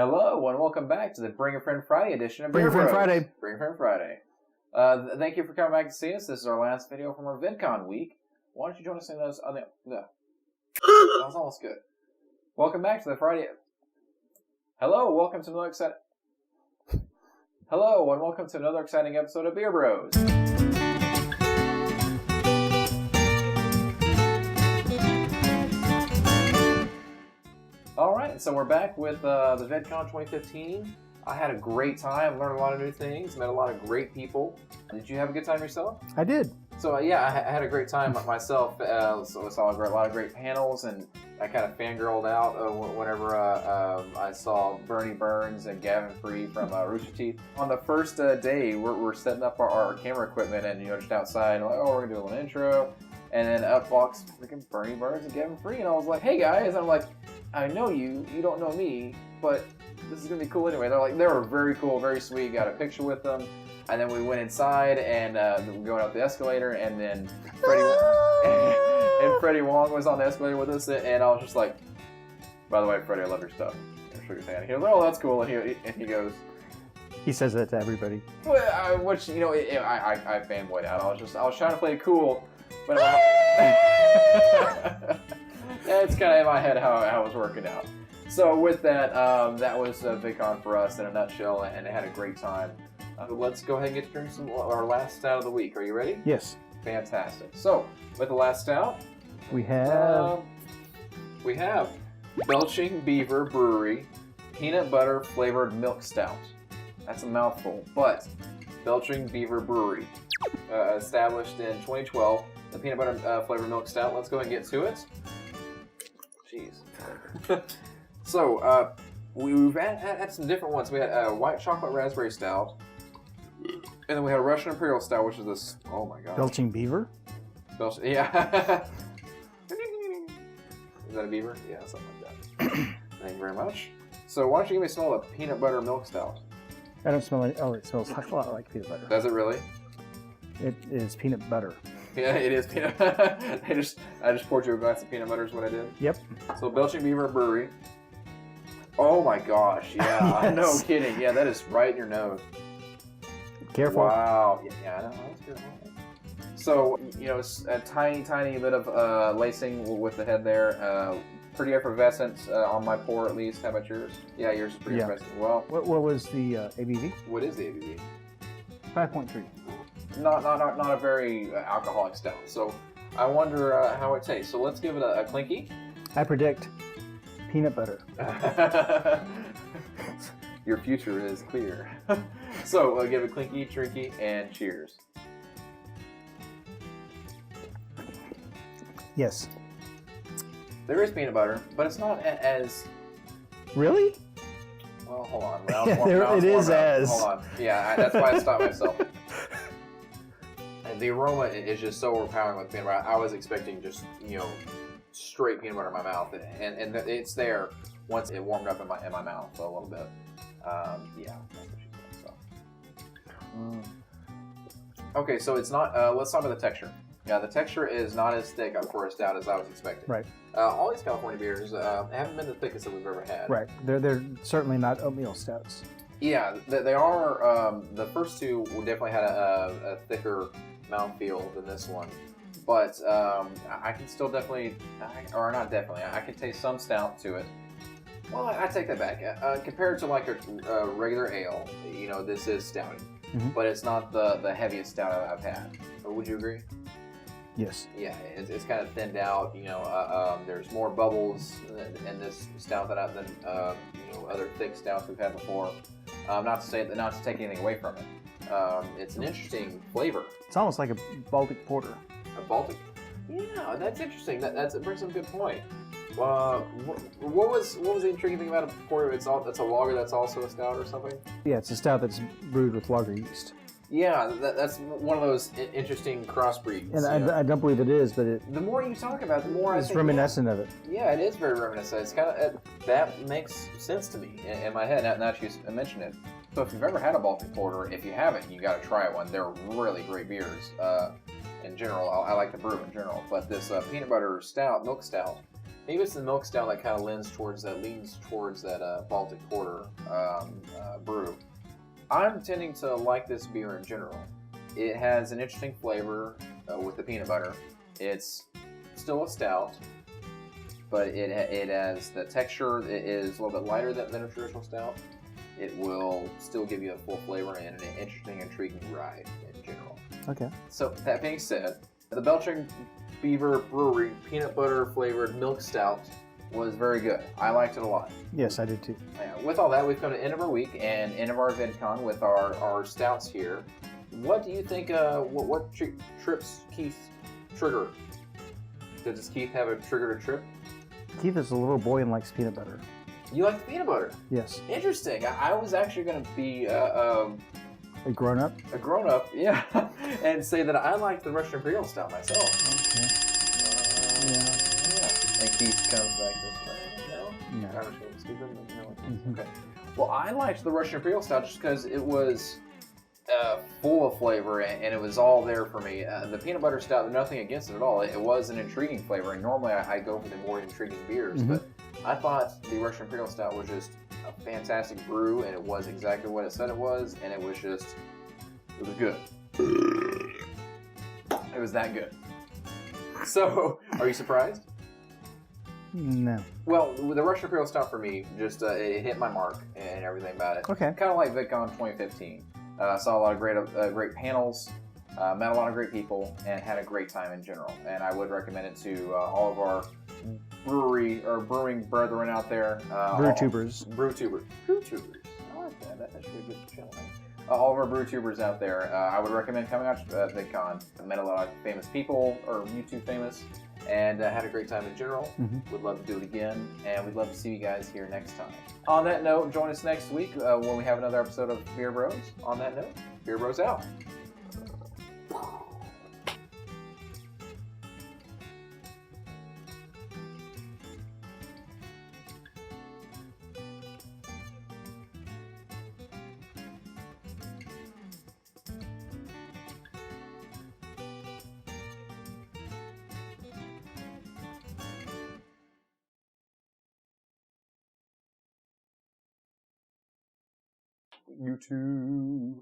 Hello, and welcome back to the Bring a Friend Friday edition of Bring a Friend Friday. Bring a Friend Friday. Thank you for coming back to see us. This is our last video from our VidCon week. Why don't you join us in those other... That was almost good. Welcome back to the Friday... Hello, welcome to another exciting... Hello, and welcome to another exciting episode of Beer Bros. Alright, so we're back with the VidCon 2015. I had a great time, learned a lot of new things, met a lot of great people. Did you have a good time yourself? I did. So yeah, I had a great time myself. So I saw a lot of great panels, and I kind of fangirled out whenever I saw Bernie Burns and Gavin Free from Rooster Teeth. On the first day, we're setting up our camera equipment, and just outside, and like, oh, we're gonna do a little intro, and then up walks freaking Bernie Burns and Gavin Free, and I was like, hey guys, and I'm like, I know you don't know me, but this is gonna be cool anyway. They were very cool, very sweet. Got a picture with them. And then we went inside, and we were going up the escalator, and then Freddie Wong was on the escalator with us, and I was just like, by the way, Freddie, I love your stuff. I shook his hand. He goes, oh, that's cool, and he goes... He says that to everybody. Well, which, I fanboyed out. I was trying to play it cool, but it's kind of in my head how it was working out. So with that, that was VidCon for us in a nutshell, and I had a great time. Let's go ahead and get to drink our last stout of the week. Are you ready? Yes. Fantastic. So, with the last stout, we have Belching Beaver Brewery Peanut Butter Flavored Milk Stout. That's a mouthful, but Belching Beaver Brewery, established in 2012, the peanut butter flavored milk stout. Let's go ahead and get to it. Jeez. So, we've had some different ones. We had white chocolate raspberry stout. And then we had a Russian Imperial Stout, which is this... Oh my god. Belching Beaver? Yeah. Is that a beaver? Yeah, something like that. Thank you very much. So why don't you give me a smell of peanut butter milk stout? I don't smell it. Oh, it smells a lot like peanut butter. Does it really? It is peanut butter. Yeah, it is peanut butter. I just poured you a glass of peanut butter is what I did. Yep. So Belching Beaver Brewery. Oh my gosh, yeah. Yes. No kidding. Yeah, that is right in your nose. Careful. Wow. Yeah, I know. That's good. So, it's a tiny bit of lacing with the head there. Pretty effervescent on my pour, at least. How about yours? Yeah, yours is pretty effervescent as well. What was the ABV? What is the ABV? 5.3. Not a very alcoholic stout. So, I wonder how it tastes. So, let's give it a clinky. I predict peanut butter. Your future is clear. So, give it a clinky, drinky, and cheers. Yes. There is peanut butter, but it's not as... Really? Well, hold on. It is as... Hold on. Yeah, that's why I stopped myself. And the aroma is just so overpowering with peanut butter. I was expecting just, straight peanut butter in my mouth, and it's there once it warmed up in my mouth a little bit. Yeah, that's what she said. So. Okay, so it's not. Let's talk about the texture. Yeah, the texture is not as thick for a stout as I was expecting. Right. All these California beers haven't been the thickest that we've ever had. Right. They're certainly not oatmeal stouts. Yeah, they are. The first two definitely had a thicker mouthfeel than this one. But I can still definitely, or not definitely, I can taste some stout to it. Well, I take that back. Compared to like a regular ale, this is stouty. Mm-hmm. But it's not the heaviest stout I've had. Would you agree? Yes. Yeah, it's kind of thinned out. There's more bubbles in this stout than other thick stouts we've had before. Not to take anything away from it. It's an interesting flavor. It's almost like a Baltic porter. A Baltic? Yeah, that's interesting. That brings up a good point. What was the intriguing thing about a porter? It's a lager that's also a stout or something? Yeah, it's a stout that's brewed with lager yeast. Yeah, that's one of those interesting crossbreeds. And I don't believe it is, but the more you talk about it, the more it's reminiscent of it. Yeah, it is very reminiscent. It's kind of that makes sense to me in my head. Now that you mention it. So if you've ever had a Baltic porter, if you haven't, you got to try one. They're really great beers. In general, I like the brew in general, but this peanut butter stout, milk stout, Maybe it's the milk stout that kind of leans towards that Baltic Porter brew. I'm tending to like this beer in general. It has an interesting flavor with the peanut butter. It's still a stout, but it has the texture. It is a little bit lighter than a traditional stout. It will still give you a full flavor and an interesting, intriguing ride in general. Okay. So that being said, the Belching Beaver Brewery peanut butter flavored milk stout was very good. I liked it a lot. Yes, I did too. With all that, we've come to the end of our week and end of our VidCon with our stouts here. What do you think? What trips Keith trigger? Does Keith have a trigger to trip? Keith is a little boy and likes peanut butter. You like the peanut butter? Yes. Interesting. I was actually going to be A grown-up? a grown-up, yeah, and say that I like the Russian Imperial Stout myself. Okay. Yeah. And Keith comes back this way. No? No. I'm just going to stupid. No. Mhm. Okay. Well, I liked the Russian Imperial Stout just because it was full of flavor and it was all there for me. The peanut butter stout, nothing against it at all. It was an intriguing flavor, and normally I go for the more intriguing beers, but I thought the Russian Imperial Stout was just a fantastic brew, and it was exactly what it said it was, and it was good. It was that good. So, are you surprised? No. Well, the Russian Imperial Stout for me, just it hit my mark and everything about it. Okay. Kind of like VidCon 2015. Saw a lot of great panels, met a lot of great people, and had a great time in general. And I would recommend it to all of our brewing brethren out there. Brew tubers. Brew tubers. I like that. That's actually a good channel name. All of our brew tubers out there, I would recommend coming out to VidCon. I met a lot of famous people, or YouTube famous, and had a great time in general. Would love to do it again, and we'd love to see you guys here next time. On that note, join us next week when we have another episode of Beer Bros. On that note, Beer Bros out. YouTube.